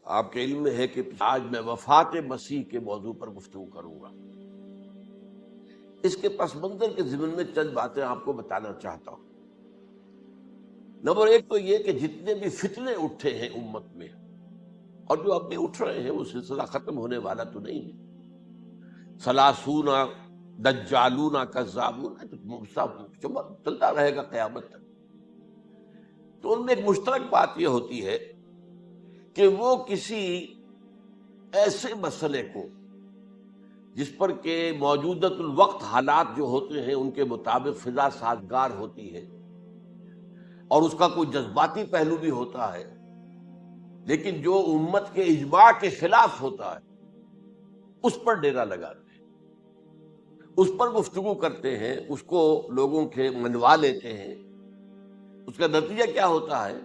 آپ کے علم میں ہے کہ آج میں وفات مسیح کے موضوع پر گفتگو کروں گا۔ اس کے پس منظر کے ضمن میں چند باتیں آپ کو بتانا چاہتا ہوں۔ نمبر ایک تو یہ کہ جتنے بھی فتنے اٹھے ہیں امت میں، اور جو اب بھی اٹھ رہے ہیں، وہ سلسلہ ختم ہونے والا تو نہیں ہے۔ سلاسون دجالون کذابون چلتا رہے گا قیامت تک۔ تو ان میں ایک مشترک بات یہ ہوتی ہے کہ وہ کسی ایسے مسئلے کو جس پر کہ موجودۃ الوقت حالات جو ہوتے ہیں ان کے مطابق فضا سازگار ہوتی ہے، اور اس کا کوئی جذباتی پہلو بھی ہوتا ہے، لیکن جو امت کے اجماع کے خلاف ہوتا ہے اس پر ڈیرا لگاتے ہیں، اس پر گفتگو کرتے ہیں، اس کو لوگوں کے منوا لیتے ہیں۔ اس کا نتیجہ کیا ہوتا ہے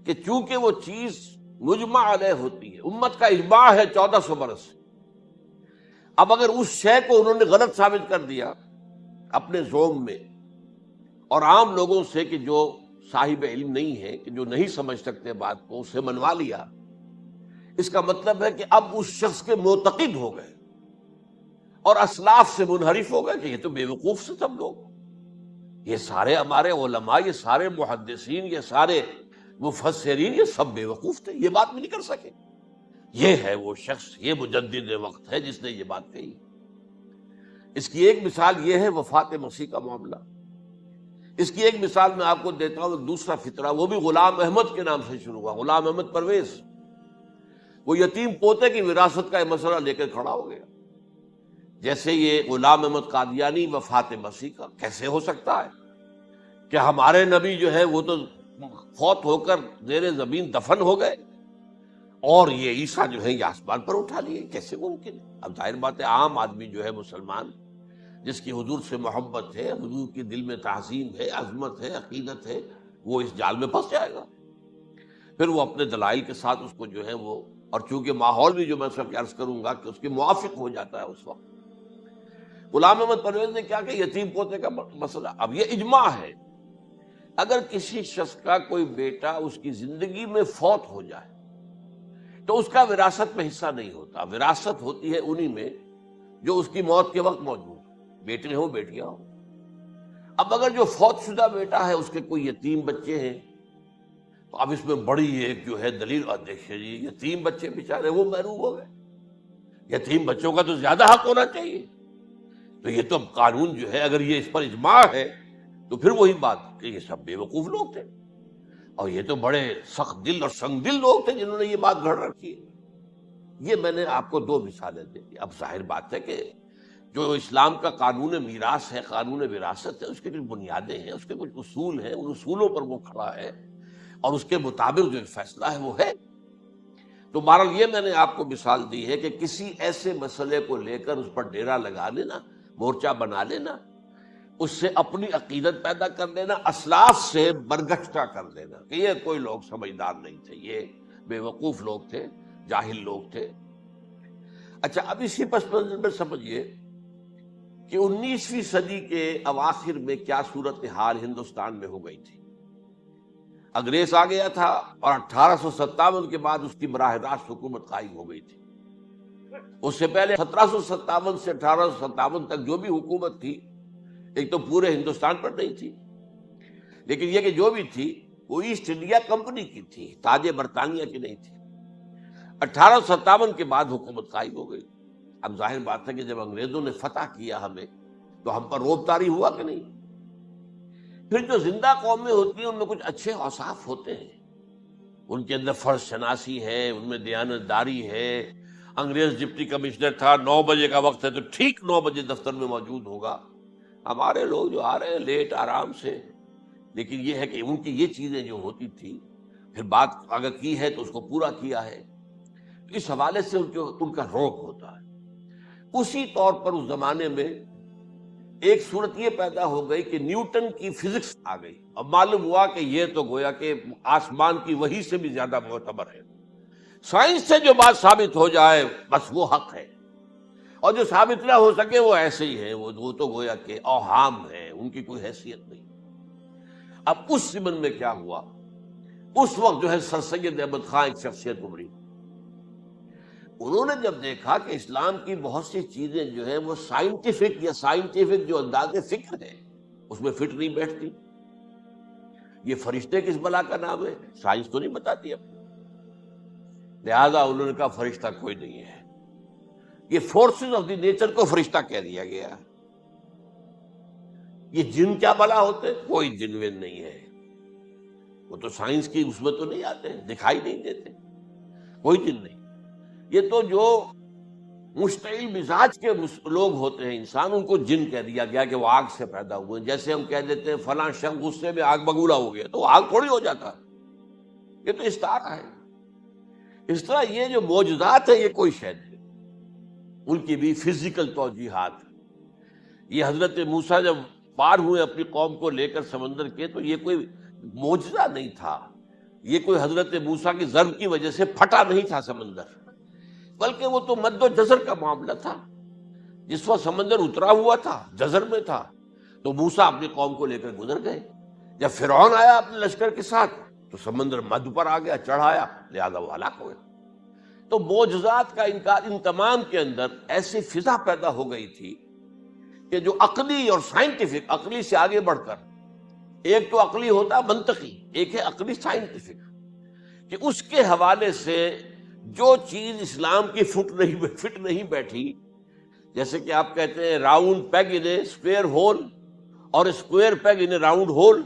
کہ چونکہ وہ چیز مجمع علیہ ہوتی ہے، امت کا اجماع ہے 1400 برس سے، اب اگر اس شے کو انہوں نے غلط ثابت کر دیا اپنے ذوم میں، اور عام لوگوں سے کہ جو صاحب علم نہیں ہے، کہ جو نہیں سمجھ سکتے بات کو، اسے منوا لیا، اس کا مطلب ہے کہ اب اس شخص کے معتقد ہو گئے اور اسلاف سے منحرف ہو گئے کہ یہ تو بے وقوف سے سب لوگ، یہ سارے ہمارے علماء، یہ سارے محدثین، یہ سارے مفسرین، یہ سب بے وقوف تھے، یہ بات بھی نہیں کر سکے۔ یہ ہے وہ شخص، یہ مجدد وقت ہے جس نے یہ بات کہی۔ اس کی ایک مثال یہ ہے وفات مسیح کا معاملہ۔ اس کی ایک مثال میں آپ کو دیتا ہوں، دوسرا فطرہ، وہ بھی غلام احمد کے نام سے شروع ہوا، غلام احمد پرویز۔ وہ یتیم پوتے کی وراثت کا یہ مسئلہ لے کر کھڑا ہو گیا۔ جیسے یہ غلام احمد قادیانی وفات مسیح کا کیسے ہو سکتا ہے کہ ہمارے نبی جو ہے وہ تو فوت ہو کر زیر زمین دفن ہو گئے، اور یہ عیسیٰ جو ہے یہ آسمان پر اٹھا لیے، کیسے ممکن ہے؟ اب ظاہر بات ہے عام آدمی جو ہے مسلمان، جس کی حضور سے محبت ہے، حضور کے دل میں تعظیم ہے، عظمت ہے، عقیدت ہے، وہ اس جال میں پھنس جائے گا۔ پھر وہ اپنے دلائل کے ساتھ اس کو جو ہے وہ، اور چونکہ ماحول بھی جو میں سب عرض کروں گا کہ اس کے موافق ہو جاتا ہے اس وقت۔ غلام احمد پرویز نے کیا کہ یتیم پوتے کا مسئلہ، اب یہ اجماع ہے، اگر کسی شخص کا کوئی بیٹا اس کی زندگی میں فوت ہو جائے تو اس کا وراثت میں حصہ نہیں ہوتا، وراثت ہوتی ہے انہی میں جو اس کی موت کے وقت موجود ہو، بیٹے ہوں بیٹیاں ہوں۔ اب اگر جو فوت شدہ بیٹا ہے اس کے کوئی یتیم بچے ہیں، تو اب اس میں بڑی ایک جو ہے دلیل، اور دیکھیے جی یتیم بچے بیچارے وہ محروم ہو گئے، یتیم بچوں کا تو زیادہ حق ہونا چاہیے۔ تو یہ تو قانون جو ہے، اگر یہ اس پر اجماع ہے تو پھر وہی بات کہ یہ سب بے وقوف لوگ تھے، اور یہ تو بڑے سخت دل اور سنگ دل لوگ تھے جنہوں نے یہ بات گھڑ رکھی ہے۔ یہ میں نے آپ کو دو مثالیں دی۔ اب ظاہر بات ہے کہ جو اسلام کا قانون میراث ہے، قانون وراثت ہے، اس کے کچھ بنیادیں ہیں، اس کے کچھ اصول ہیں، ان اصولوں پر وہ کھڑا ہے، اور اس کے مطابق جو فیصلہ ہے وہ ہے۔ تو بہرحال یہ میں نے آپ کو مثال دی ہے کہ کسی ایسے مسئلے کو لے کر اس پر ڈیرا لگا لینا، مورچہ بنا لینا، اس سے اپنی عقیدت پیدا کر لینا، اسلاف سے برگشتہ کر لینا کہ یہ کوئی لوگ سمجھدار نہیں تھے، یہ بے وقوف لوگ تھے، جاہل لوگ تھے۔ اچھا، اب اسی پس منظر میں سمجھیے کہ 19ویں صدی کے اواخر میں کیا صورتحال ہندوستان میں ہو گئی تھی۔ انگریز آ گیا تھا، اور 1857 کے بعد اس کی براہ راست حکومت قائم ہو گئی تھی۔ اس سے پہلے 1757 سے 1857 تک جو بھی حکومت تھی، ایک تو پورے ہندوستان پر نہیں تھی، لیکن یہ کہ جو بھی تھی وہ ایسٹ انڈیا کمپنی کی تھی، تاج برطانیہ کی نہیں تھی۔ 1857 کے بعد حکومت قائم ہو گئی۔ اب ظاہر بات ہے کہ جب انگریزوں نے فتح کیا ہمیں، تو ہم پر روب طاری ہوا کہ نہیں؟ پھر جو زندہ قومیں ہوتی ہیں ان میں کچھ اچھے اوصاف ہوتے ہیں، ان کے اندر فرض شناسی ہے، ان میں دیانت داری ہے۔ انگریز ڈپٹی کمشنر تھا، 9 بجے کا وقت ہے تو ٹھیک 9 بجے دفتر میں موجود ہوگا۔ ہمارے لوگ جو آ رہے ہیں لیٹ آرام سے، لیکن یہ ہے کہ ان کی یہ چیزیں جو ہوتی تھی، پھر بات اگر کی ہے تو اس کو پورا کیا ہے، اس حوالے سے ان کا روب ہوتا ہے۔ اسی طور پر اس زمانے میں ایک صورت یہ پیدا ہو گئی کہ نیوٹن کی فزکس آ گئی، اور معلوم ہوا کہ یہ تو گویا کہ آسمان کی وحی سے بھی زیادہ معتبر ہے۔ سائنس سے جو بات ثابت ہو جائے بس وہ حق ہے، اور جو ثابت نہ ہو سکے وہ ایسے ہی ہے، وہ تو گویا کہ اوہام ہے، ان کی کوئی حیثیت نہیں۔ اب اس ضمن میں کیا ہوا، اس وقت جو ہے سر سید احمد خان ایک شخصیت ابھری، انہوں نے جب دیکھا کہ اسلام کی بہت سی چیزیں جو ہیں وہ سائنٹیفک یا سائنٹیفک جو انداز فکر ہے اس میں فٹ نہیں بیٹھتی. یہ فرشتے کس بلا کا نام ہے؟ سائنس تو نہیں بتاتی اب. لہذا انہوں نے کہا فرشتہ کوئی نہیں ہے. یہ فورسز آف دی نیچر کو فرشتہ کہہ دیا گیا. یہ جن کیا بلا ہوتے؟ کوئی جن ون نہیں ہے. وہ تو سائنس کی اس میں تو نہیں آتے، دکھائی نہیں دیتے، کوئی جن نہیں. یہ تو جو مشتعل مزاج کے لوگ ہوتے ہیں انسان، ان کو جن کہہ دیا گیا کہ وہ آگ سے پیدا ہوئے. جیسے ہم کہہ دیتے ہیں فلاں شخص غصے میں آگ بگولا ہو گیا، تو وہ آگ تھوڑی ہو جاتا. یہ تو استعارہ ہے. اس طرح یہ جو معجزات ہے یہ کوئی شے نہیں، ان کی بھی فزیکل توجیحات. یہ حضرت موسیٰ جب پار ہوئے اپنی قوم کو لے کر سمندر کے، تو یہ کوئی معجزہ نہیں تھا. یہ کوئی حضرت موسیٰ کی ضرب کی وجہ سے پھٹا نہیں تھا سمندر، بلکہ وہ تو مد و جزر کا معاملہ تھا. جس وقت سمندر اترا ہوا تھا، جزر میں تھا، تو موسیٰ اپنی قوم کو لے کر گزر گئے. جب فرعون آیا اپنے لشکر کے ساتھ تو سمندر مد پر آ گیا، چڑھایا، لہذا وہ ہلاک ہو گیا. تو معجزات کا انکار، ان تمام کے اندر ایسی فضا پیدا ہو گئی تھی کہ جو عقلی اور سائنٹیفک، عقلی سے آگے بڑھ کر، ایک تو عقلی ہوتا منطقی، ایک ہے عقلی سائنٹیفک، کہ اس کے حوالے سے جو چیز اسلام کی فٹ نہیں بیٹھی. جیسے کہ آپ کہتے ہیں round peg in a square hole اور square peg in a round hole.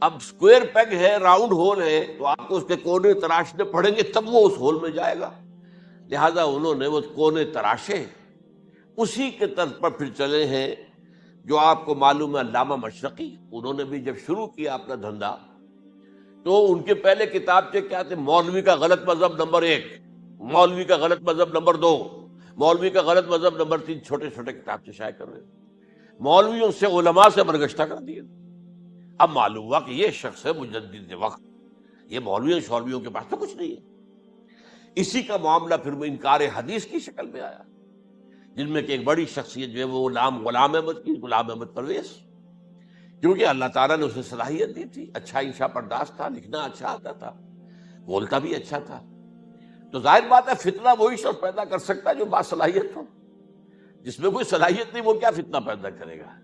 اب اسکوئر پیگ ہے، راؤنڈ ہول ہے، تو آپ کو اس کے کونے تراشنے پڑیں گے تب وہ اس ہول میں جائے گا. لہذا انہوں نے وہ کونے تراشے. اسی کے طرز پر پھر چلے ہیں جو آپ کو معلوم ہے علامہ مشرقی. انہوں نے بھی جب شروع کیا اپنا دھندا تو ان کے پہلے کتابچے کیا تھے؟ مولوی کا غلط مذہب نمبر 1، مولوی کا غلط مذہب نمبر 2، مولوی کا غلط مذہب نمبر 3. چھوٹے چھوٹے کتابچے شائع کر رہے ہیں. مولویوں سے علماء سے برگشتہ کر دیے. اب معلوم ہوا کہ یہ شخص ہے مجدد وقت. یہ مولویوں شولویوں کے پاس تو کچھ نہیں ہے. اسی کا معاملہ پھر وہ انکار حدیث کی شکل میں آیا، جن میں کہ ایک بڑی شخصیت جو ہے وہ غلام احمد کی، غلام احمد پرویز. کیونکہ اللہ تعالیٰ نے اسے صلاحیت دی تھی، اچھا انشا پرداز تھا، لکھنا اچھا آتا تھا، بولتا بھی اچھا تھا. تو ظاہر بات ہے فتنہ وہی شخص پیدا کر سکتا ہے جو باصلاحیت ہو. جس میں کوئی صلاحیت نہیں وہ کیا فتنہ پیدا کرے گا؟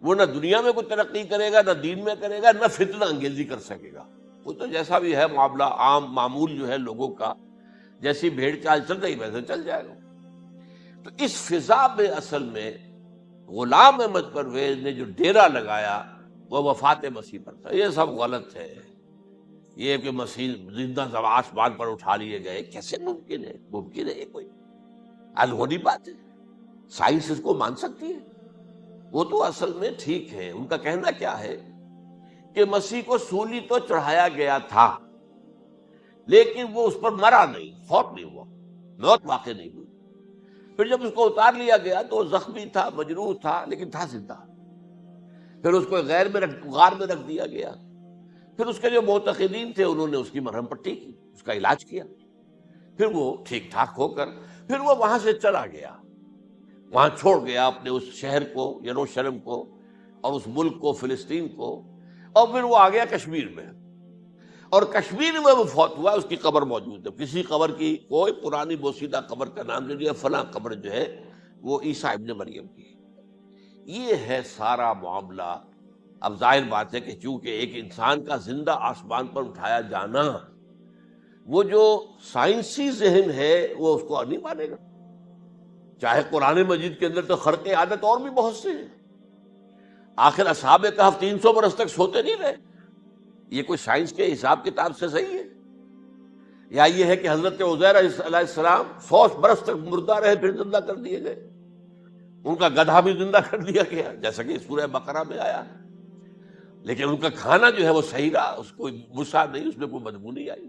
وہ نہ دنیا میں کوئی ترقی کرے گا، نہ دین میں کرے گا، نہ فتنہ انگیزی کر سکے گا. وہ تو جیسا بھی ہے معاملہ عام معمول جو ہے لوگوں کا، جیسی بھیڑ چال چل رہی ویسے چل جائے گا. تو اس فضا میں اصل میں غلام احمد پرویز نے جو ڈیرا لگایا وہ وفات مسیح پر تھا. یہ سب غلط ہے. یہ کہ مسیح زندہ آسمان پر اٹھا لیے گئے، کیسے ممکن ہے؟ ممکن ہے یہ کوئی الہونی بات ہے؟ سائنس اس کو مان سکتی ہے؟ وہ تو اصل میں ٹھیک ہے. ان کا کہنا کیا ہے کہ مسیح کو سولی تو چڑھایا گیا تھا، لیکن وہ اس پر مرا نہیں، فوت نہیں ہوا، موت واقع نہیں ہوئی. پھر جب اس کو اتار لیا گیا تو وہ زخمی تھا، مجروح تھا، لیکن تھا زندہ. پھر اس کو غار میں رکھ دیا گیا. پھر اس کے جو معتقدین تھے انہوں نے اس کی مرہم پٹی کی، اس کا علاج کیا. پھر وہ ٹھیک ٹھاک ہو کر پھر وہ وہاں سے چلا گیا، وہاں چھوڑ گیا اپنے اس شہر کو، یروشلم کو، اور اس ملک کو، فلسطین کو. اور پھر وہ آ گیا کشمیر میں، اور کشمیر میں وہ فوت ہوا. اس کی قبر موجود ہے. کسی قبر کی کوئی پرانی بوسیدہ قبر کا نام نہیں ہے، فلاں قبر جو ہے وہ عیسیٰ ابن مریم کی. یہ ہے سارا معاملہ. اب ظاہر بات ہے کہ چونکہ ایک انسان کا زندہ آسمان پر اٹھایا جانا، وہ جو سائنسی ذہن ہے وہ اس کو نہیں مانے گا. چاہے قرآن مجید کے اندر تو خرق عادت اور بھی بہت سے ہیں. آخر اصحاب کہف 300 برس تک سوتے نہیں رہے. یہ کوئی سائنس کے حساب کتاب سے صحیح ہے؟ یا یہ ہے کہ حضرت عزیر علیہ السلام 100 برس تک مردہ رہے پھر زندہ کر دیے گئے؟ ان کا گدھا بھی زندہ کر دیا گیا جیسا کہ سورہ بقرہ میں آیا. لیکن ان کا کھانا جو ہے وہ صحیح رہا، اس کو مسا نہیں، اس میں کوئی بدبو نہیں آئی.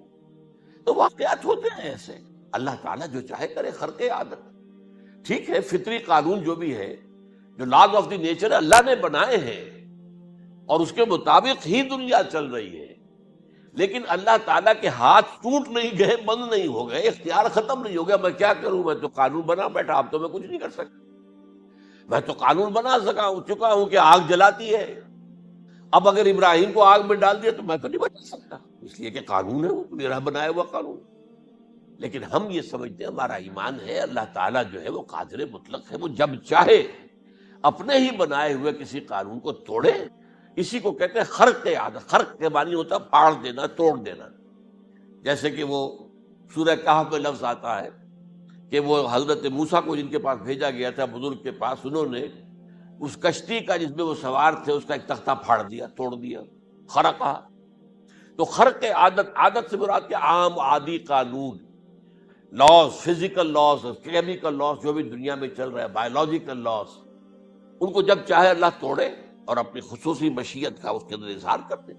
تو واقعات ہوتے ہیں ایسے. اللہ تعالیٰ جو چاہے کرے. خرق عادت ٹھیک ہے، فطری قانون جو بھی ہے، جو لاز آف دی نیچر اللہ نے بنائے ہیں اور اس کے مطابق ہی دنیا چل رہی ہے. لیکن اللہ تعالیٰ کے ہاتھ ٹوٹ نہیں گئے، بند نہیں ہو گئے، اختیار ختم نہیں ہو گیا. میں کیا کروں؟ میں تو قانون بنا بیٹھا، اب تو میں کچھ نہیں کر سکتا. میں تو قانون بنا چکا ہوں کہ آگ جلاتی ہے. اب اگر ابراہیم کو آگ میں ڈال دیا تو میں تو نہیں بچا سکتا، اس لیے کہ قانون ہے، وہ میرا بنایا ہوا قانون. لیکن ہم یہ سمجھتے ہیں ہمارا ایمان ہے اللہ تعالیٰ جو ہے وہ قادر مطلق ہے، وہ جب چاہے اپنے ہی بنائے ہوئے کسی قانون کو توڑے. اسی کو کہتے ہیں خرق عادت. خرق کے معنی ہوتا ہے پھاڑ دینا، توڑ دینا. جیسے کہ وہ سورہ کہف میں لفظ آتا ہے کہ وہ حضرت موسیٰ کو جن کے پاس بھیجا گیا تھا، بزرگ کے پاس، انہوں نے اس کشتی کا جس میں وہ سوار تھے اس کا ایک تختہ پھاڑ دیا، توڑ دیا، خرقہ. تو خرق عادت، عادت سے مراد کیا؟ عام عادی قانون، laws, physical laws, chemical laws, جو بھی دنیا میں چل رہا ہے، بایولوجیکل لاز، ان کو جب چاہے اللہ توڑے اور اپنی خصوصی مشیت کا اس کے اندر اظہار کر دے.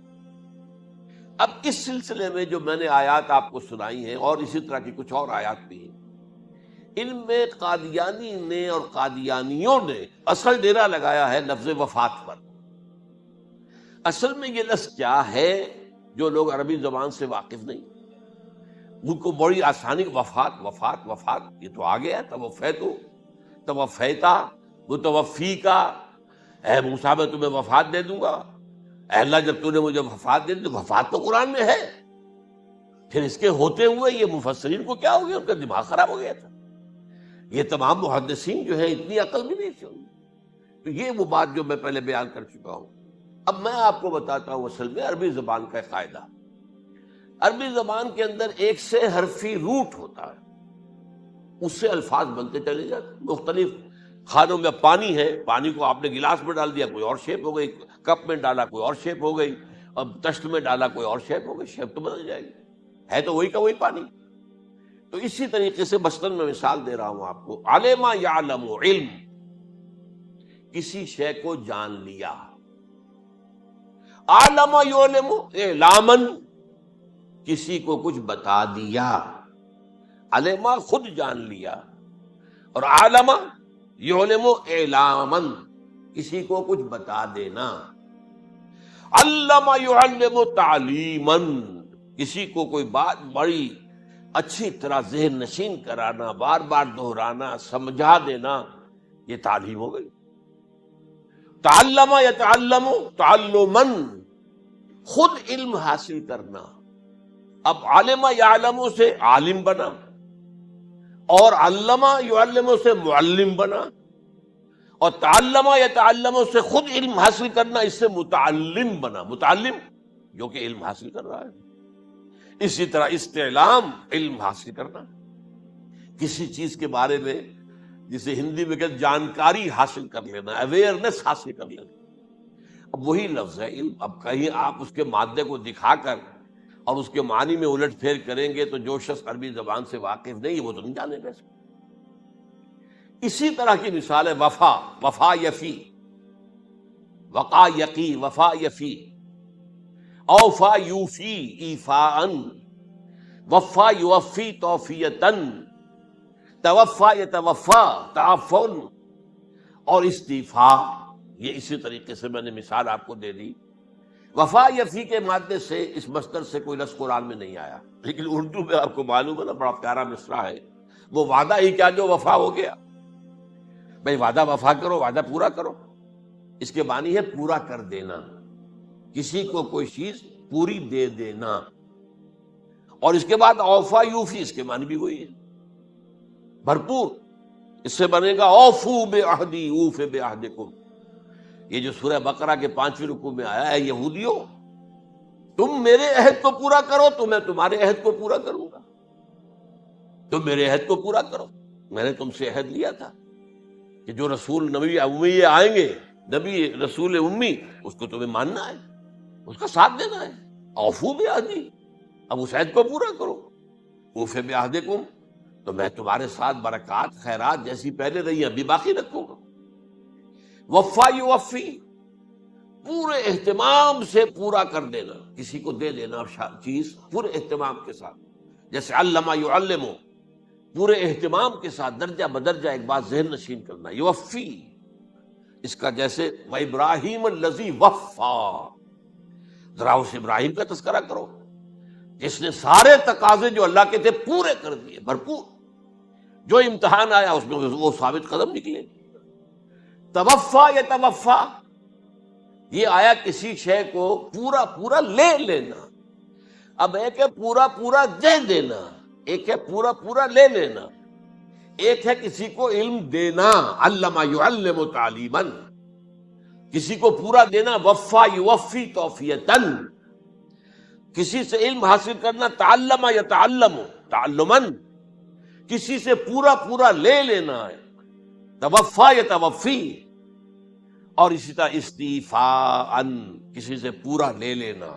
اب اس سلسلے میں جو میں نے آیات آپ کو سنائی ہیں اور اسی طرح کی کچھ اور آیات بھی ہیں، ان میں قادیانی نے اور قادیانیوں نے اصل ڈیرا لگایا ہے لفظ وفات پر. اصل میں یہ لفظ کیا ہے جو لوگ عربی زبان سے واقف نہیں، ان کو بڑی آسانی، وفات وفات وفات، یہ تو آ گیا. توفیتو، توفیتا، متوفی کا، اے موسیٰ میں تمہیں وفات دے دوں گا. اے اللہ جب تو نے مجھے وفات دے دی، تو وفات تو قرآن میں ہے. پھر اس کے ہوتے ہوئے یہ مفسرین کو کیا ہو گیا؟ ان کا دماغ خراب ہو گیا تھا. یہ تمام محدثین جو ہیں اتنی عقل بھی نہیں تھی. تو یہ وہ بات جو میں پہلے بیان کر چکا ہوں. اب میں آپ کو بتاتا ہوں اصل میں عربی زبان کا قاعدہ. عربی زبان کے اندر ایک سے حرفی روٹ ہوتا ہے، اس سے الفاظ بنتے چلے جاتے ہیں. مختلف خانوں میں پانی ہے، پانی کو آپ نے گلاس میں ڈال دیا، کوئی اور شیپ ہو گئی. کپ میں ڈالا، کوئی اور شیپ ہو گئی. اور تشت میں ڈالا، کوئی اور شیپ ہو گئی. شیپ تو بدل جائے گی، ہے تو وہی کا وہی پانی. تو اسی طریقے سے مثلاً میں مثال دے رہا ہوں آپ کو. علم یعلم، علم، کسی شے کو جان لیا. علم یعلم اعلامن، کسی کو کچھ بتا دیا. علما خود جان لیا، اور علم یعلم اعلامن، کسی کو کچھ بتا دینا. علم یعلم تعلیمن، کسی کو کوئی بات بڑی اچھی طرح ذہن نشین کرانا، بار بار دہرانا، سمجھا دینا، یہ تعلیم ہو گئی. تعلم یتعلم تعلمن، خود علم حاصل کرنا. اب علم یعلم سے عالم بنا، اور علم یعلم سے معلم بنا، اور تعلم یتعلم سے خود علم حاصل کرنا، اس سے متعلم بنا. متعلم جو کہ علم حاصل کر رہا ہے. اسی طرح استعلام، علم حاصل کرنا، کسی چیز کے بارے میں جسے ہندی میں کہتے جانکاری حاصل کر لینا، اویئرنس حاصل کر لینا. اب وہی لفظ ہے علم. اب کہیں آپ اس کے مادے کو دکھا کر اور اس کے معنی میں الٹ پھیر کریں گے تو جو شخص عربی زبان سے واقف نہیں وہ تو نہیں جانے گا اس کو. اسی طرح کی مثال ہے وفا، وفا یفی، وقا یقی، وفا یفی، اوفا یوفی ایفاءن، وفا یوفی توفیتن، توفا یتوفا تعفن، اور استیفا. یہ اسی طریقے سے میں نے مثال آپ کو دے دی. وفا یفی کے مادے سے اس مصدر سے کوئی لفظ قرآن میں نہیں آیا، لیکن اردو میں آپ کو معلوم ہے نا، بڑا پیارا مصرع ہے. وہ وعدہ ہی کیا جو وفا ہو گیا. بھئی وعدہ وفا کرو، وعدہ پورا کرو. اس کے معنی ہے پورا کر دینا، کسی کو کوئی چیز پوری دے دینا. اور اس کے بعد اوفا یوفی، اس کے معنی بھی وہی ہے، بھرپور. اس سے بنے گا اوفو بعہدی اوف بعہدکم. یہ جو سورہ بقرہ کے 5ویں رکوع میں آیا ہے، یہودیوں تم میرے عہد کو پورا کرو تو میں تمہارے عہد کو پورا کروں گا. تم میرے عہد کو پورا کرو. میں نے تم سے عہد لیا تھا کہ جو رسول نبی امی آئیں گے، نبی رسول امی، اس کو تمہیں ماننا ہے، اس کا ساتھ دینا ہے. اوفو بعہدی، اب اس عہد کو پورا کرو. اوف بعہدکم، تو میں تمہارے ساتھ برکات خیرات جیسی پہلے رہی ابھی باقی رکھوں گا. وفا یوفی، پورے اہتمام سے پورا کر دینا، کسی کو دے دینا چیز پورے اہتمام کے ساتھ. جیسے علم یعلم، پورے اہتمام کے ساتھ درجہ بدرجہ ایک بات ذہن نشین کرنا. یوفی، اس کا جیسے وَإِبْرَاهِيمَ الَّذِي وَفَّى، ذرا اس ابراہیم کا تذکرہ کرو جس نے سارے تقاضے جو اللہ کے تھے پورے کر دیے، بھرپور. جو امتحان آیا اس میں وہ ثابت قدم نکلے. توفا یا توفا، یہ آیا کسی شے کو پورا پورا لے لینا. اب ایک ہے پورا پورا دے دینا، ایک ہے پورا پورا لے لینا، ایک ہے کسی کو علم دینا، علم یعلم تعلیما، کسی کو پورا دینا، وفا یوفی توفیتن، کسی سے علم حاصل کرنا، تعلم یتعلم تعلما، کسی سے پورا پورا لے لینا ہے، توفا یتوفی، اور اسی طرح استیفاء، کسی سے پورا لے لینا۔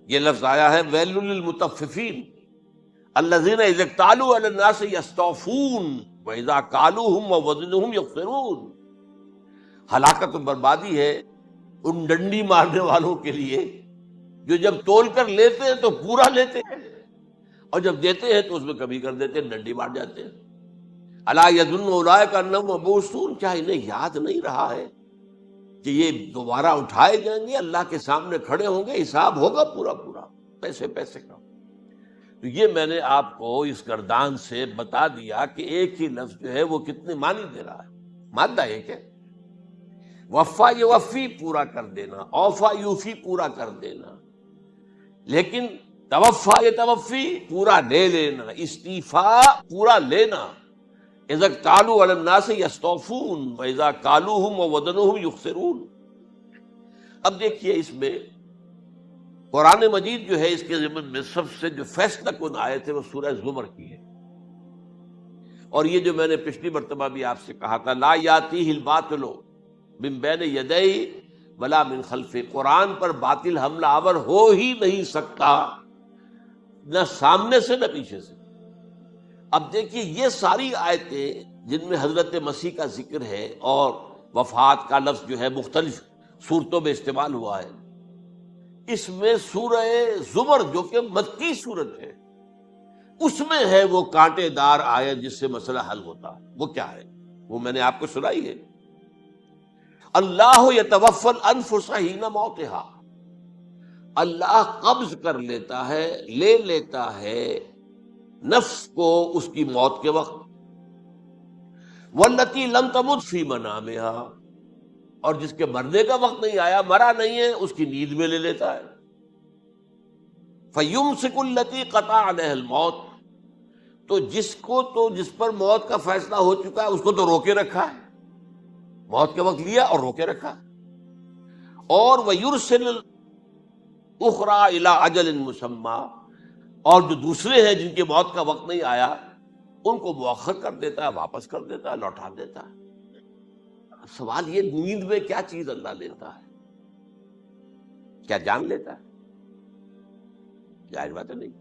یہ لفظ آیا ہے ویل للمطففین الذین اذا اکتالوا علی الناس یستوفون واذا کالوہم ووزنوہم یخسرون۔ ہلاکت و بربادی ہے ان ڈنڈی مارنے والوں کے لیے جو جب تول کر لیتے ہیں تو پورا لیتے ہیں، اور جب دیتے ہیں تو اس میں کمی کر دیتے ہیں، ڈنڈی مار جاتے ہیں۔ الا یظن اولئک انہم مبعوثون، کیا انہیں یاد نہیں رہا ہے کہ یہ دوبارہ اٹھائے جائیں گے، اللہ کے سامنے کھڑے ہوں گے، حساب ہوگا پورا پورا پیسے پیسے کا۔ تو یہ میں نے آپ کو اس گردان سے بتا دیا کہ ایک ہی لفظ جو ہے وہ کتنے معنی دے رہا ہے۔ مادہ ایک ہے، وفا یوفی پورا کر دینا، اوفا یوفی پورا کر دینا، لیکن توفا یتوفی پورا لے لینا، استیفاء پورا لینا، اذا اکتالوا علی الناس یستوفون واذا کالوہم ووزنوہم یخسرون۔ اب دیکھیے اس میں قرآن مجید جو ہے اس کے ضمن میں سب سے جو فیصلہ کن آیت ہے وہ سورہ زمر کی ہے، اور یہ جو میں نے پچھلی مرتبہ بھی آپ سے کہا تھا، لا یاتیہ الباطل من بین یدیہ ولا من خلفہ، قرآن پر باطل حملہ آور ہو ہی نہیں سکتا، نہ سامنے سے نہ پیچھے سے۔ اب دیکھیے یہ ساری آیتیں جن میں حضرت مسیح کا ذکر ہے اور وفات کا لفظ جو ہے مختلف صورتوں میں استعمال ہوا ہے، اس میں سورہ زمر جو کہ مکی صورت ہے اس میں ہے وہ کانٹے دار آیت جس سے مسئلہ حل ہوتا ہے۔ وہ کیا ہے؟ وہ میں نے آپ کو سنائی ہے، اللہ یتوفی الانفس حین موتہا، اللہ قبض کر لیتا ہے، لے لیتا ہے نفس کو اس کی موت کے وقت، واللتی لم تمت فی منامہا، اور جس کے مرنے کا وقت نہیں آیا، مرا نہیں ہے، اس کی نیند میں لے لیتا ہے۔ فیمسک التی قطع علیہ الموت، تو جس پر موت کا فیصلہ ہو چکا ہے اس کو تو روکے رکھا ہے، موت کے وقت لیا اور روکے رکھا، اور ویرسل الاخری الی اجل مسمی، اور جو دوسرے ہیں جن کی موت کا وقت نہیں آیا ان کو مؤخر کر دیتا ہے، واپس کر دیتا ہے، لوٹا دیتا ہے۔ سوال یہ، نیند میں کیا چیز اللہ لیتا ہے؟ کیا جان لیتا ہے؟ ظاہر بات ہے نہیں،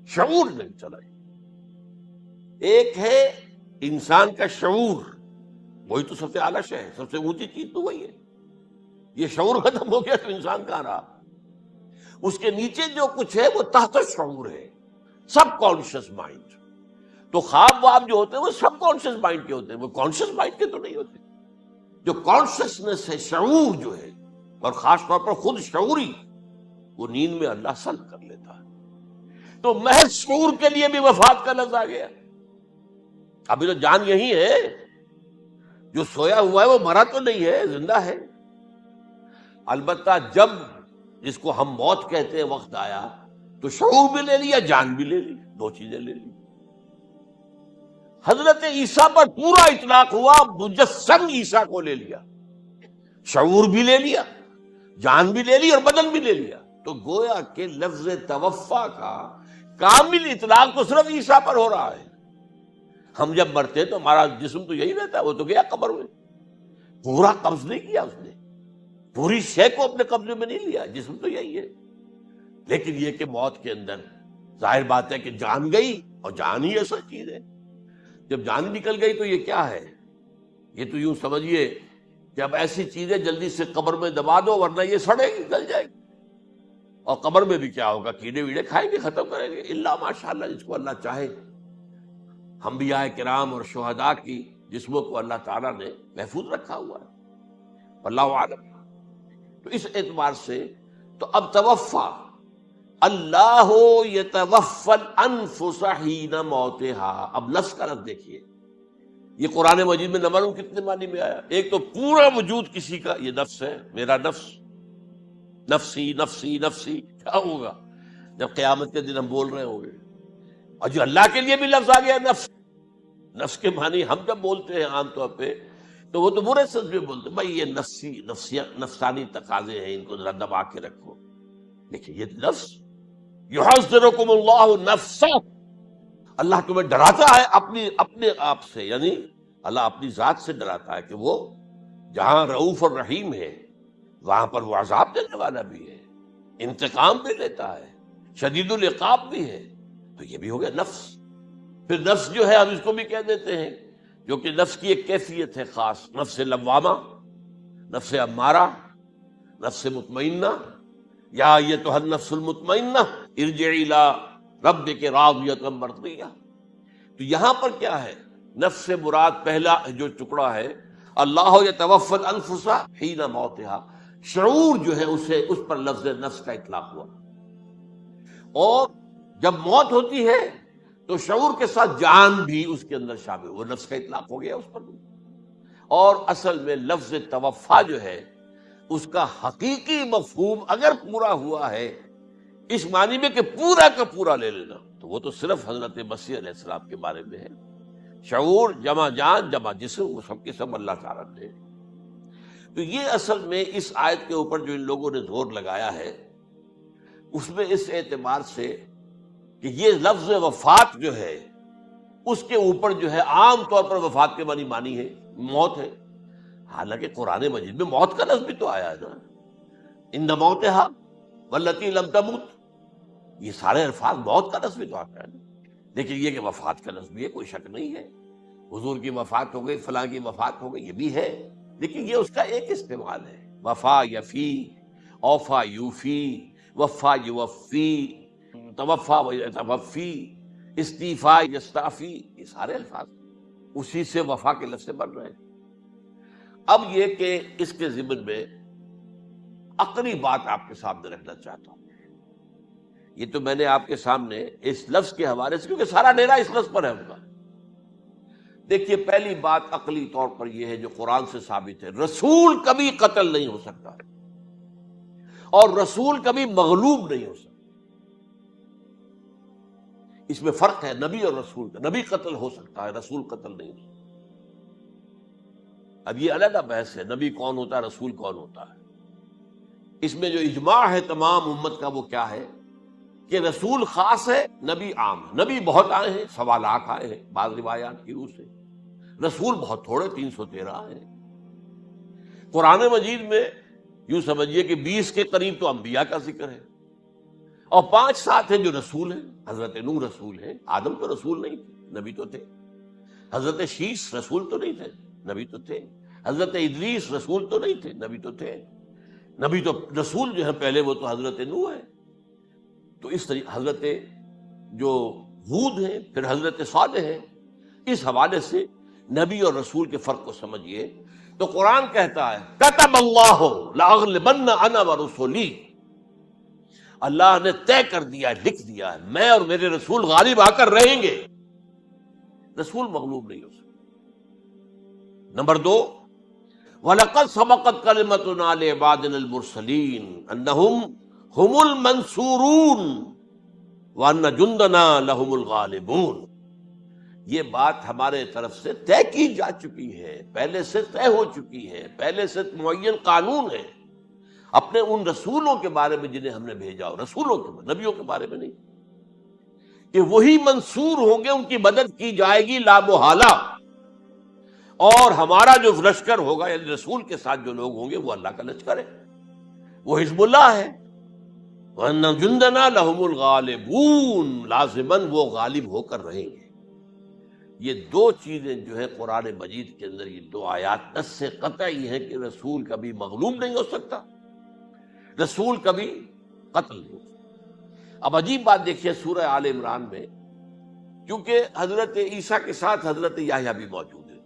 شعور نہیں چلا۔ ایک ہے انسان کا شعور، وہی تو سب سے اعلیٰ شے ہے، سب سے اونچی چیز تو وہی ہے۔ یہ شعور ختم ہو گیا تو انسان کہاں رہا؟ اس کے نیچے جو کچھ ہے وہ تحت شعور ہے، سب کانشیس مائنڈ۔ تو خواب واب جو ہوتے ہیں وہ سب کانشیس مائنڈ کے ہوتے ہیں، وہ کانشیس مائنڈ کے تو نہیں ہوتے۔ جو کانشیسنس ہے، شعور جو ہے، اور خاص طور پر خود شعوری، وہ نیند میں اللہ سلب کر لیتا ہے۔ تو محض شعور کے لیے بھی وفات کا لفظ آ گیا۔ ابھی تو جان یہی ہے، جو سویا ہوا ہے وہ مرا تو نہیں ہے، زندہ ہے۔ البتہ جب جس کو ہم موت کہتے ہیں وقت آیا تو شعور بھی لے لیا، جان بھی لے لی، دو چیزیں لے لی۔ حضرت عیسیٰ پر پورا اطلاق ہوا، مجسم عیسیٰ کو لے لیا، شعور بھی لے لیا، جان بھی لے لی اور بدن بھی لے لیا۔ تو گویا کہ لفظ توفا کا کامل اطلاق تو صرف عیسیٰ پر ہو رہا ہے۔ ہم جب مرتے تو ہمارا جسم تو یہی رہتا ہے، وہ تو گیا قبر میں، پورا قبض نہیں کیا اس نے، پوری شے کو اپنے قبضے میں نہیں لیا، جسم تو یہی ہے۔ لیکن یہ کہ موت کے اندر ظاہر بات ہے کہ جان گئی، اور جان ہی ایسا چیز ہے، جب جان نکل گئی تو یہ کیا ہے؟ یہ تو یوں سمجھیے کہ اب ایسی چیزیں جلدی سے قبر میں دبا دو ورنہ یہ سڑے گی، گل جائے گی، اور قبر میں بھی کیا ہوگا؟ کیڑے ویڑے کھائیں گے، ختم کریں گے، الا ماشاءاللہ جس کو اللہ چاہے۔ انبیاء کرام اور شہداء کی جسموں کو اللہ تعالیٰ نے محفوظ رکھا ہوا ہے، واللہ اعلم۔ تو اس اعتبار سے تو اب توفا، اللہ یتوفی الانفس حین موتہا، اب لفظ کا لفظ دیکھیے، یہ قرآن مجید میں نہ معلوم کتنے معنی میں آیا۔ ایک تو پورا وجود کسی کا، یہ نفس ہے، میرا نفس، نفسی نفسی نفسی، کیا ہوگا جب قیامت کے دن ہم بول رہے ہوں گے؟ اور جو اللہ کے لیے بھی لفظ آ گیا نفس، نفس کے معنی ہم جب بولتے ہیں عام طور پہ تو وہ تو برے سمجھ میں بولتے ہیں بھائی یہ نفسانی تقاضے ہیں، ان کو ذرا دبا کے رکھو، لیکن یہ نفس یحذرکم اللہ نفسہ، اللہ تمہیں ڈراتا ہے اپنے آپ سے، یعنی اللہ اپنی ذات سے ڈراتا ہے کہ وہ جہاں رؤوف اور رحیم ہے وہاں پر وہ عذاب دینے والا بھی ہے، انتقام بھی لیتا ہے، شدید العقاب بھی ہے۔ تو یہ بھی ہو گیا نفس۔ پھر نفس جو ہے ہم اس کو بھی کہہ دیتے ہیں، جو کہ نفس کی ایک کیفیت ہے خاص، نفس لوامہ، نفس امارہ، نفس مطمئنہ، یا ایتھا النفس المطمئنہ ارجعی الی ربک راضیۃ مرضیہ۔ تو یہاں پر کیا ہے؟ نفس سے مراد پہلا جو ٹکڑا ہے اللہ یتوفی الانفس حین موتہا، شعور جو ہے اس پر لفظ نفس کا اطلاق ہوا، اور جب موت ہوتی ہے تو شعور کے ساتھ جان بھی اس کے اندر شامل، وہ نفس کا اطلاق ہو گیا اس پر بھی۔ اور اصل میں لفظ توفا جو ہے اس کا حقیقی مفہوم اگر پورا ہوا ہے اس معنی میں کہ پورا کا پورا لے لینا، تو وہ تو صرف حضرت مسیح علیہ السلام کے بارے میں ہے۔ شعور جمع جان جمع جسم، وہ سب کے سب اللہ تعالیٰ نے۔ تو یہ اصل میں اس آیت کے اوپر جو ان لوگوں نے زور لگایا ہے، اس میں اس اعتبار سے کہ یہ لفظ وفات جو ہے اس کے اوپر جو ہے عام طور پر وفات کے معنی ہے موت ہے، حالانکہ قرآن مجید میں موت کا لفظ بھی تو آیا ہے نا، ان موتہا واللتی لم تمت، یہ سارے الفاظ موت کا لفظ بھی تو آتا ہے نا، لیکن یہ کہ وفات کا لفظ بھی ہے، کوئی شک نہیں ہے، حضور کی وفات ہو گئی، فلاں کی وفات ہو گئی، یہ بھی ہے، لیکن یہ اس کا ایک استعمال ہے، وفا یفی، اوفا یوفی، وفا یوفی، توفا یتوفی، استیفا یستعفی، یہ سارے الفاظ اسی سے وفا کے لفظ سے بن رہے ہیں۔ اب یہ کہ اس کے ضمن میں عقلی بات آپ کے سامنے رکھنا چاہتا ہوں، یہ تو میں نے آپ کے سامنے اس لفظ کے حوالے سے، کیونکہ سارا ڈیرا اس لفظ پر ہے ان کا۔ دیکھیے پہلی بات عقلی طور پر یہ ہے جو قرآن سے ثابت ہے، رسول کبھی قتل نہیں ہو سکتا، اور رسول کبھی مغلوب نہیں ہو سکتا۔ اس میں فرق ہے نبی اور رسول کا، نبی قتل ہو سکتا ہے، رسول قتل نہیں ہو سکتا۔ اب یہ علیحدہ بحث ہے نبی کون ہوتا ہے، رسول کون ہوتا ہے۔ اس میں جو اجماع ہے تمام امت کا وہ کیا ہے کہ رسول خاص ہے، نبی عام ہے۔ نبی بہت آئے ہیں، 1.25 لاکھ آئے ہیں بعض روایات کی روح سے، رسول بہت تھوڑے 313 آئے ہیں۔ قرآن مجید میں یوں سمجھیے کہ 20 کے قریب تو انبیاء کا ذکر ہے، اور 5-7 ہیں جو رسول ہیں۔ حضرت نوح رسول ہیں، آدم تو رسول نہیں تھے، نبی تو تھے۔ حضرت شیش رسول تو نہیں تھے، نبی تو تھے۔ حضرت ادریس رسول تو نہیں تھے، نبی تو تھے۔ نبی تو رسول جو ہے پہلے وہ تو حضرت نوح ہے۔ تو اس طریقے حضرت جو ہود ہیں، پھر حضرت صالح ہیں۔ اس حوالے سے نبی اور رسول کے فرق کو سمجھیے تو قرآن کہتا ہے کتب اللہ لاغلبن انا ورسلی، اللہ نے طے کر دیا ہے، لکھ دیا ہے، میں اور میرے رسول غالب آ کر رہیں گے، رسول مغلوب نہیں ہو سکتا۔ نمبر 2، وَلَقَدْ سَبَقَتْ كَلِمَتُنَا لِعِبَادِنَا الْمُرْسَلِينَ أَنَّهُمْ هُمُ الْمَنْصُورُونَ وَأَنَّ جُنْدَنَا لَهُمُ الْغَالِبُونَ، یہ بات ہمارے طرف سے طے کی جا چکی ہے، پہلے سے طے ہو چکی ہے، پہلے سے معین قانون ہے اپنے ان رسولوں کے بارے میں جنہیں ہم نے بھیجا ہو، رسولوں کے بارے، نبیوں کے بارے میں نہیں، کہ وہی منصور ہوں گے، ان کی مدد کی جائے گی لا محالہ، اور ہمارا جو لشکر ہوگا یعنی رسول کے ساتھ جو لوگ ہوں گے وہ اللہ کا لشکر ہے، وہ حزب اللہ ہے۔ وَأَنَّ جُنْدَنَا لَهُمُ الْغَالِبُونَ، لازماً وہ غالب ہو کر رہیں گے۔ یہ 2 چیزیں جو ہے قرآن مجید کے اندر، یہ 2 آیات نص سے قطعی ہیں کہ رسول کبھی مغلوب نہیں ہو سکتا، رسول کبھی قتل نہیں ہو سکتا۔ اب عجیب بات دیکھیے سورہ آل عمران میں، کیونکہ حضرت عیسیٰ کے ساتھ حضرت یحییٰ بھی موجود ہے۔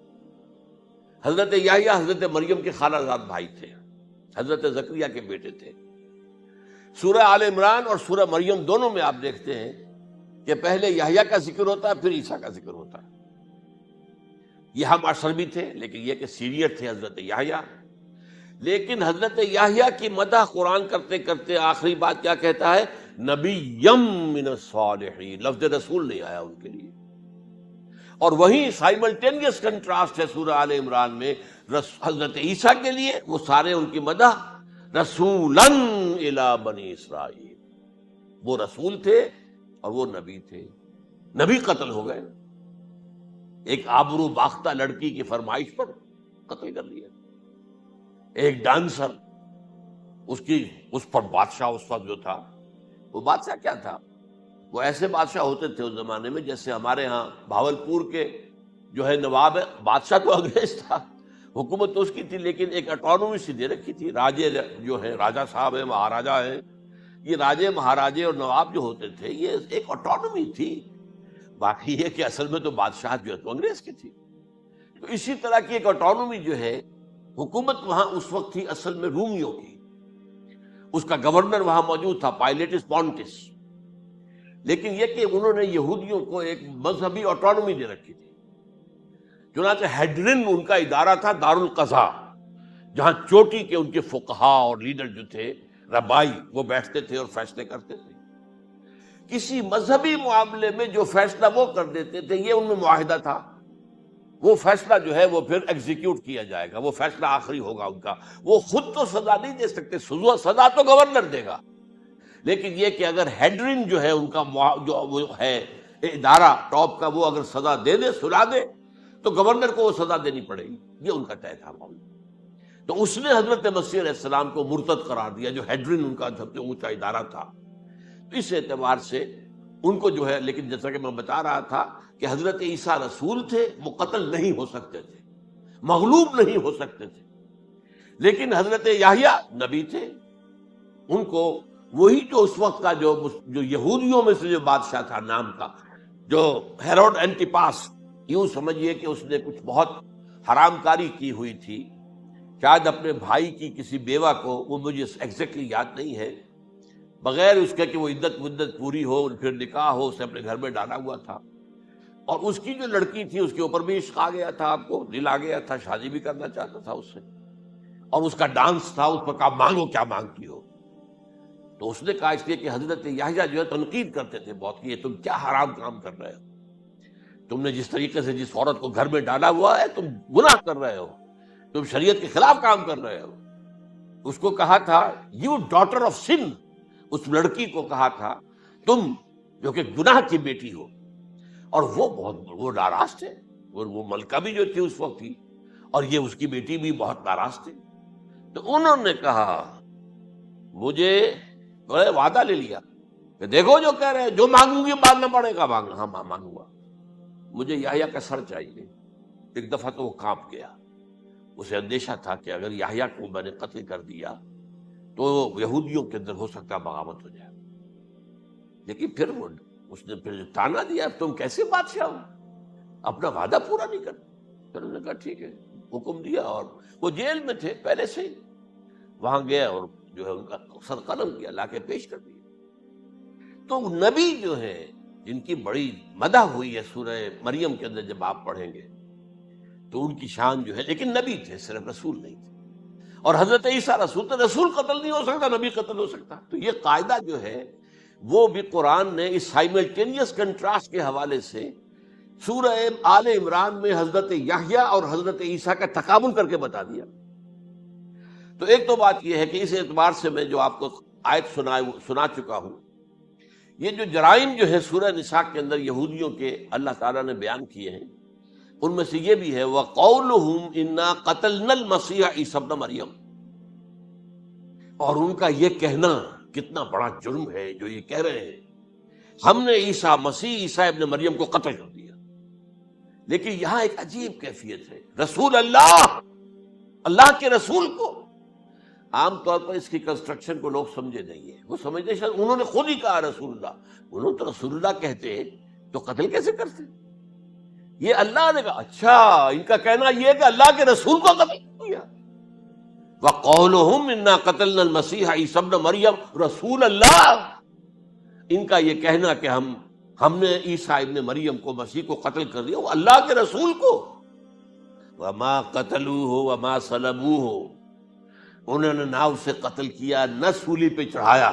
حضرت یحییٰ حضرت مریم کے خالہ زاد بھائی تھے، حضرت زکریا کے بیٹے تھے۔ سورہ آل عمران اور سورہ مریم دونوں میں آپ دیکھتے ہیں کہ پہلے یحییٰ کا ذکر ہوتا ہے، پھر عیسیٰ کا ذکر ہوتا ہے۔ یہ ہم عصر بھی تھے، لیکن یہ کہ سینئر تھے حضرت یحییٰ۔ لیکن حضرت یحییٰ کی مدح قرآن کرتے کرتے آخری بات کیا کہتا ہے، نبیم من الصالحین، لفظ رسول نہیں آیا ان کے لیے۔ اور وہیں سائملٹینیس کنٹراسٹ ہے سورہ آل عمران میں حضرت عیسیٰ کے لیے، وہ سارے ان کی مدح، رسولاً الی بنی اسرائیل، وہ رسول تھے اور وہ نبی تھے۔ نبی قتل ہو گئے، ایک آبرو باختہ لڑکی کی فرمائش پر قتل کر لیا، ایک ڈانسر، اس پر بادشاہ اس وقت جو تھا، وہ بادشاہ کیا تھا، وہ ایسے بادشاہ ہوتے تھے اس زمانے میں جیسے ہمارے ہاں بھاولپور کے جو ہے نواب ہے، بادشاہ تو انگریز تھا، حکومت تو اس کی تھی، لیکن ایک اٹانومی سی دے رکھی تھی۔ راجے جو ہے، راجا صاحب ہے، مہاراجا ہے، یہ راجے مہاراجے اور نواب جو ہوتے تھے یہ ایک اٹانومی تھی، باقی یہ کہ اصل میں تو بادشاہ جو ہے تو انگریز کی تھی۔ تو اسی طرح کی ایک اٹانومی جو ہے حکومت وہاں اس وقت تھی اصل میں رومیوں کی، اس کا گورنر وہاں موجود تھا پائلیٹس پونٹس، لیکن یہ کہ انہوں نے یہودیوں کو ایک مذہبی اٹانومی دے رکھی تھی۔ چنانچہ ہیڈرن ان کا ادارہ تھا، دارالقضاء، جہاں چوٹی کے ان کے فقہا اور لیڈر جو تھے، ربائی، وہ بیٹھتے تھے اور فیصلے کرتے تھے۔ کسی مذہبی معاملے میں جو فیصلہ وہ کر دیتے تھے یہ ان میں معاہدہ تھا، وہ فیصلہ جو ہے وہ پھر ایگزیکیوٹ کیا جائے گا، وہ فیصلہ آخری ہوگا ان کا۔ وہ خود تو سزا نہیں دے سکتے، سزا تو گورنر دے گا، لیکن یہ کہ اگر ہیڈرن جو ہے ان کا جو وہ ہے ادارہ ٹاپ کا، وہ اگر سزا دے دے، سلا دے، تو گورنر کو وہ سزا دینی پڑے گی، یہ ان کا طے تھا معاملہ۔ تو اس نے حضرت مسیح علیہ السلام کو مرتد قرار دیا، جو ہیڈرن ان کا سب سے اونچا ادارہ تھا۔ تو اس اعتبار سے ان کو جو ہے، لیکن جیسا کہ میں بتا رہا تھا کہ حضرت عیسیٰ رسول تھے، وہ قتل نہیں ہو سکتے تھے، مغلوب نہیں ہو سکتے تھے، لیکن حضرت یحییٰ نبی تھے، ان کو وہی جو اس وقت کا جو یہودیوں میں سے جو بادشاہ تھا نام کا، جو ہیروڈ اینٹیپاس، یوں سمجھیے کہ اس نے کچھ بہت حرام کاری کی ہوئی تھی، شاید اپنے بھائی کی کسی بیوہ کو، وہ مجھے ایگزیکٹلی یاد نہیں ہے، بغیر اس کے کہ وہ عدت پوری ہو، پھر نکاح ہو، اسے اپنے گھر میں ڈالا ہوا تھا، اور اس کی جو لڑکی تھی اس کے اوپر بھی عشق آ گیا تھا، آپ کو دل آ گیا تھا، شادی بھی کرنا چاہتا تھا اس سے، اور اس کا ڈانس تھا، اس پر کہا مانگو کیا مانگتی ہو۔ تو اس نے کہا، اس لیے کہ حضرت یحییٰ جو ہے تنقید کرتے تھے بہت کہ یہ تم کیا حرام کام کر رہے ہو، تم نے جس طریقے سے جس عورت کو گھر میں ڈالا ہوا ہے تم گناہ کر رہے ہو، تم شریعت کے خلاف کام کر رہے ہو۔ اس کو کہا تھا یو ڈاٹر آف سن، اس لڑکی کو کہا تھا تم جو کہ گناہ کی بیٹی ہو، اور وہ ناراض تھے، وہ ملکہ بھی جو تھی اس وقت تھی، اور یہ اس کی بیٹی بھی بہت ناراض تھی۔ تو انہوں نے کہا، مجھے وعدہ لے لیا کہ دیکھو جو کہہ رہے ہیں، جو مانگوں گی مانگنا پڑے گا، مانگنا، ہاں مانگوں گا، مجھے یحییٰ کا سر چاہیے۔ ایک دفعہ تو وہ کانپ گیا، اسے اندیشہ تھا کہ اگر یحییٰ کو میں نے قتل کر دیا تو یہودیوں کے اندر ہو سکتا بغاوت ہو جائے، لیکن پھر اس نے پھر تانا دیا، تم کیسے بادشاہ ہو، اپنا وعدہ پورا نہیں کرتے۔ پھر انہوں نے کہا ٹھیک ہے، حکم دیا، اور وہ جیل میں تھے پہلے سے ہی، وہاں گیا اور جو ہے ان کا سر قلم کیا، لا کے پیش کر دیا۔ تو نبی جو ہے جن کی بڑی مدح ہوئی ہے سورہ مریم کے اندر، جب آپ پڑھیں گے تو ان کی شان جو ہے، لیکن نبی تھے، صرف رسول نہیں تھے۔ اور حضرت عیسیٰ رسول تھے، رسول قتل نہیں ہو سکتا، نبی قتل ہو سکتا۔ تو یہ قاعدہ جو ہے وہ بھی قرآن نے اس سائملٹینیس کنٹراسٹ کے حوالے سے سورہ آل عمران میں حضرت یحییٰ اور حضرت عیسیٰ کا تقابل کر کے بتا دیا۔ تو ایک تو بات یہ ہے کہ اس اعتبار سے میں جو آپ کو آیت سنا چکا ہوں، یہ جو جرائم جو ہے سورہ نساء کے اندر یہودیوں کے اللہ تعالیٰ نے بیان کیے ہیں، ان میں سے یہ بھی ہے وَقَوْلُهُمْ إِنَّا قَتَلْنَا الْمَسِيحَ عِيسَى ابْنَ مریم، اور ان کا یہ کہنا کتنا بڑا جرم ہے جو یہ کہہ رہے ہیں ہم نے عیسیٰ ابن مریم کو قتل کر دیا۔ لیکن یہاں ایک عجیب کیفیت ہے، رسول اللہ کے رسول کو، عام طور پر اس کی کنسٹرکشن کو لوگ سمجھے نہیں ہیں، وہ سمجھتے شاید انہوں نے خود ہی کہا رسول اللہ، انہوں تو رسول اللہ کہتے تو قتل کیسے کرتے؟ یہ اللہ نے کہا، اچھا ان کا کہنا یہ ہے کہ اللہ کے رسول کو قتل کیا۔ وَقَوْلُهُمْ إِنَّا قَتَلْنَا الْمَسِيحَ عِيسَى ابْنَ مریم رسول اللہ، ان کا یہ کہنا کہ ہم نے عیسیٰ ابن مریم کو، مسیح کو قتل کر دیا، وہ اللہ کے رسول کو۔ وَمَا قَتَلُوهُ وَمَا صَلَبُوهُ، انہوں نے نہ اسے قتل کیا، نہ سولی پہ چڑھایا،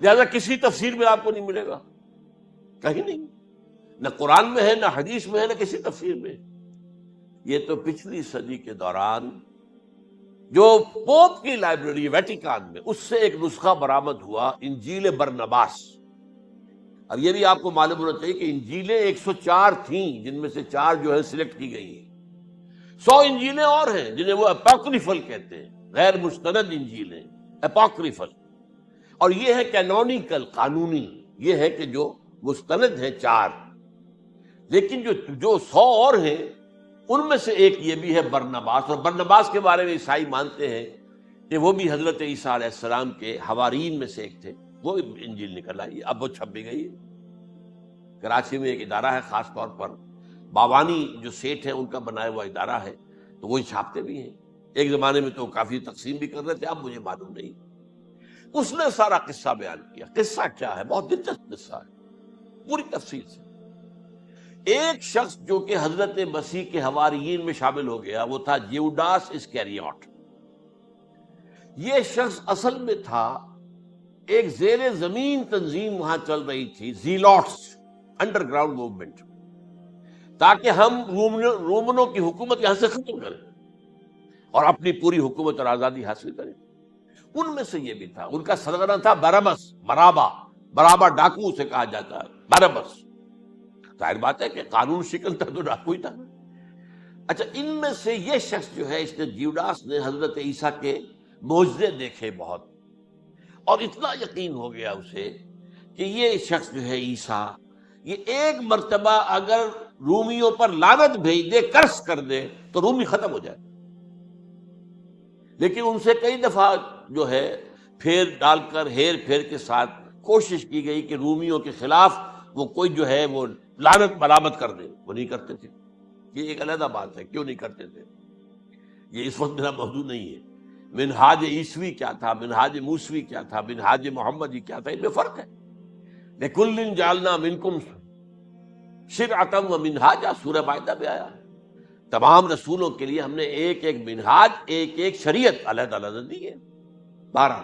لہذا کسی تفسیر میں آپ کو نہیں ملے گا، کہیں نہیں، نہ قرآن میں ہے، نہ حدیث میں ہے، نہ کسی تفسیر میں۔ یہ تو پچھلی صدی کے دوران جو پوپ کی لائبریری ویٹیکان میں، اس سے ایک نسخہ برآمد ہوا، انجیل برنباس۔ اب یہ بھی آپ کو معلوم ہونا چاہیے کہ انجیلیں 104 تھیں، جن میں سے 4 جو ہے سلیکٹ کی گئی ہیں۔ 100 انجیلیں اور ہیں جنہیں وہ اپوکریفل کہتے ہیں، غیر مستند انجیلیں، اپوکریفل۔ اور یہ ہے کینونیکل، قانونی، یہ ہے کہ جو مستند ہیں 4، لیکن جو 100 اور ہیں ان میں سے ایک یہ بھی ہے برنباس۔ اور برنباس کے بارے میں عیسائی مانتے ہیں کہ وہ بھی حضرت عیسیٰ علیہ السلام کے حواریین میں سے ایک تھے۔ وہ انجیل نکل آئی، اب وہ چھپ بھی گئی ہے۔ کراچی میں ایک ادارہ ہے، خاص طور پر باوانی جو سیٹ ہیں ان کا بنایا ہوا ادارہ ہے، تو وہی چھاپتے بھی ہیں۔ ایک زمانے میں تو کافی تقسیم بھی کر رہے تھے، اب مجھے معلوم نہیں۔ اس نے سارا قصہ بیان کیا۔ قصہ کیا ہے؟ بہت دلچسپ قصہ ہے، پوری تفصیل سے۔ ایک شخص جو کہ حضرت مسیح کے حواریین میں شامل ہو گیا، وہ تھا جیوڈاس اسکیریوٹ۔ یہ شخص اصل میں تھا ایک زیر زمین تنظیم وہاں چل رہی تھی، زیلوٹس، انڈر گراؤنڈ موومنٹ، تاکہ ہم رومنوں کی حکومت یہاں سے ختم کریں اور اپنی پوری حکومت اور آزادی حاصل کریں۔ ان میں سے یہ بھی تھا۔ ان کا سرغنہ تھا برابس، برابا ڈاکو سے کہا جاتا ہے، برابس۔ ظاہر بات ہے کہ قانون شکن تھا تو ڈاکو ہی تھا۔ اچھا، ان میں سے یہ شخص جو ہے، اس نے جیوڈاس نے حضرت عیسیٰ کے معجزے دیکھے بہت، اور اتنا یقین ہو گیا اسے کہ یہ شخص جو ہے عیسیٰ، یہ ایک مرتبہ اگر رومیوں پر لعنت بھیج دے، کرس کر دے، تو رومی ختم ہو جائے۔ لیکن ان سے کئی دفعہ جو ہے پھیر ڈال کر، ہیر پھیر کے ساتھ کوشش کی گئی کہ رومیوں کے خلاف وہ کوئی جو ہے وہ لعنت برآمد کر دے، وہ نہیں کرتے تھے۔ یہ ایک علیحدہ بات ہے، کیوں نہیں کرتے تھے، یہ اس وقت میرا موضوع نہیں ہے۔ منہاج عیسوی کیا تھا، منہاج موسوی کیا تھا، منہاج محمدی کیا تھا، ان میں فرق ہے۔ لِكُلٍّ جَعَلْنَا مِنْكُمْ شِرْعَةً وَمِنْهَاجًا، سورہ مائدہ میں آیا ہے۔ تمام رسولوں کے لیے ہم نے ایک ایک منہاج، ایک ایک شریعت علیحدہ علیحدہ دی ہے۔ 12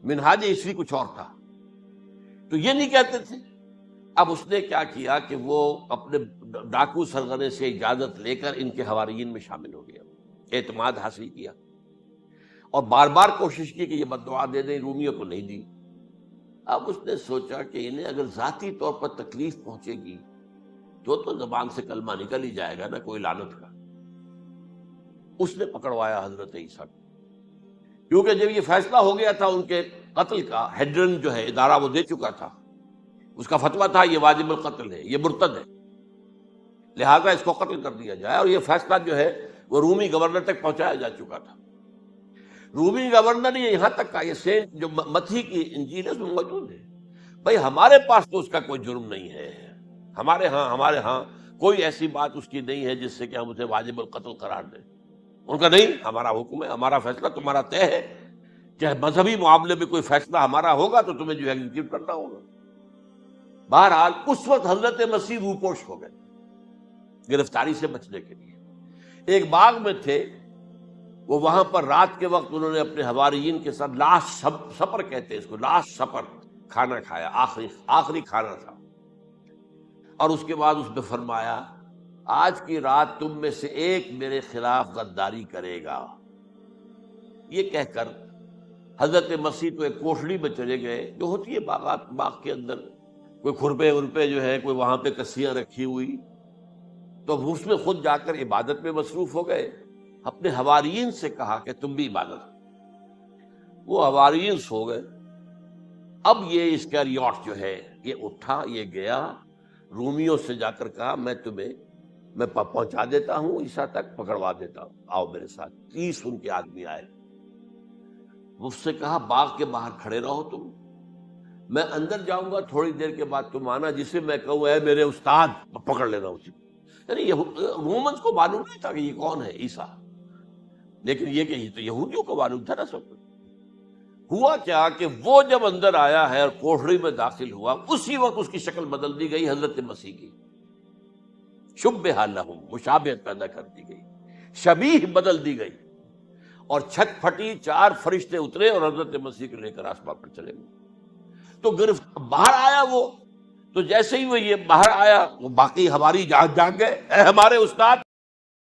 منہاج عیسوی کچھ اور تھا، تو یہ نہیں کہتے تھے۔ اب اس نے کیا کیا کہ وہ اپنے ڈاکو سرغنے سے اجازت لے کر ان کے حواریین میں شامل ہو گیا، اعتماد حاصل کیا، اور بار بار کوشش کی کہ یہ بد دعا دے دیں، رومیوں کو نہیں دی۔ اب اس نے سوچا کہ انہیں اگر ذاتی طور پر تکلیف پہنچے گی تو زبان سے کلمہ نکل ہی جائے گا نا، کوئی لعنت کا۔ اس نے پکڑوایا حضرت عیسیٰ کو، کیونکہ جب یہ فیصلہ ہو گیا تھا ان کے قتل کا، ہیڈرن جو ہے ادارہ وہ دے چکا تھا، اس کا فتویٰ تھا یہ واجب القتل ہے، یہ مرتد ہے، لہذا اس کو قتل کر دیا جائے۔ اور یہ فیصلہ جو ہے وہ رومی گورنر تک پہنچایا جا چکا تھا۔ رومی گورنر نے یہاں تک کہا، یہ سینٹ جو متی کی انجیل ہے اس میں موجود ہے، بھائی ہمارے پاس تو اس کا کوئی جرم نہیں ہے، ہمارے ہاں کوئی ایسی بات اس کی نہیں ہے جس سے کہ ہم اسے واجب القتل قرار دیں۔ ان کا نہیں، ہمارا حکم ہے، ہمارا فیصلہ تمہارا طے ہے کہ مذہبی معاملے میں کوئی فیصلہ ہمارا ہوگا تو تمہیں جو ایگزیکیوٹ کرنا ہوگا۔ بہرحال اس وقت حضرت مسیح روپوش ہو گئے گرفتاری سے بچنے کے لیے۔ ایک باغ میں تھے وہ، وہاں پر رات کے وقت انہوں نے اپنے حواریین کے ساتھ لاسٹ سپر کہتے ہیں اس کو، لاسٹ سپر، کھانا کھایا، آخری کھانا تھا۔ اور اس کے بعد اس نے فرمایا، آج کی رات تم میں سے ایک میرے خلاف غداری کرے گا۔ یہ کہہ کر حضرت مسیح تو ایک کوٹڑی میں چلے گئے، جو ہوتی ہے باغ کے اندر، کوئی کھرپے ورپے جو ہے، کوئی وہاں پہ کسیاں رکھی ہوئی، تو اس میں خود جا کر عبادت میں مصروف ہو گئے۔ اپنے حواریین سے کہا کہ تم بھی عبادت۔ وہ حواریین سو گئے۔ اب یہ اسکریوٹ جو ہے یہ اٹھا، یہ گیا رومیوں سے جا کر کہا، میں پہنچا دیتا ہوں عیسیٰ تک، پکڑوا دیتا ہوں، آؤ میرے ساتھ۔ 30 ان کے آدمی آئے، مجھ سے کہا باغ کے باہر کھڑے رہو تم، میں اندر جاؤں گا، تھوڑی دیر کے بعد تم آنا، جسے میں کہوں اے میرے استاد، پکڑ لینا اسی کو۔ یعنی رومنس کو معلوم نہیں تھا کہ یہ کون ہے عیسیٰ، لیکن یہ کہ یہ تو یہودیوں کو معلوم تھا نا سب کچھ۔ ہوا کیا کہ وہ جب اندر آیا ہے اور کوٹھڑی میں داخل ہوا، اسی وقت اس کی شکل بدل دی گئی حضرت مسیح کی، شبہ لہم، مشابہت پیدا کر دی گئی، شبیہ بدل دی گئی، اور چھت پھٹی، 4 فرشتے اترے اور حضرت مسیح کو لے کر آسمان پر چلے گئے۔ تو گرفت باہر آیا وہ، تو جیسے ہی وہ یہ باہر آیا وہ باقی ہماری جان گئے، اے ہمارے استاد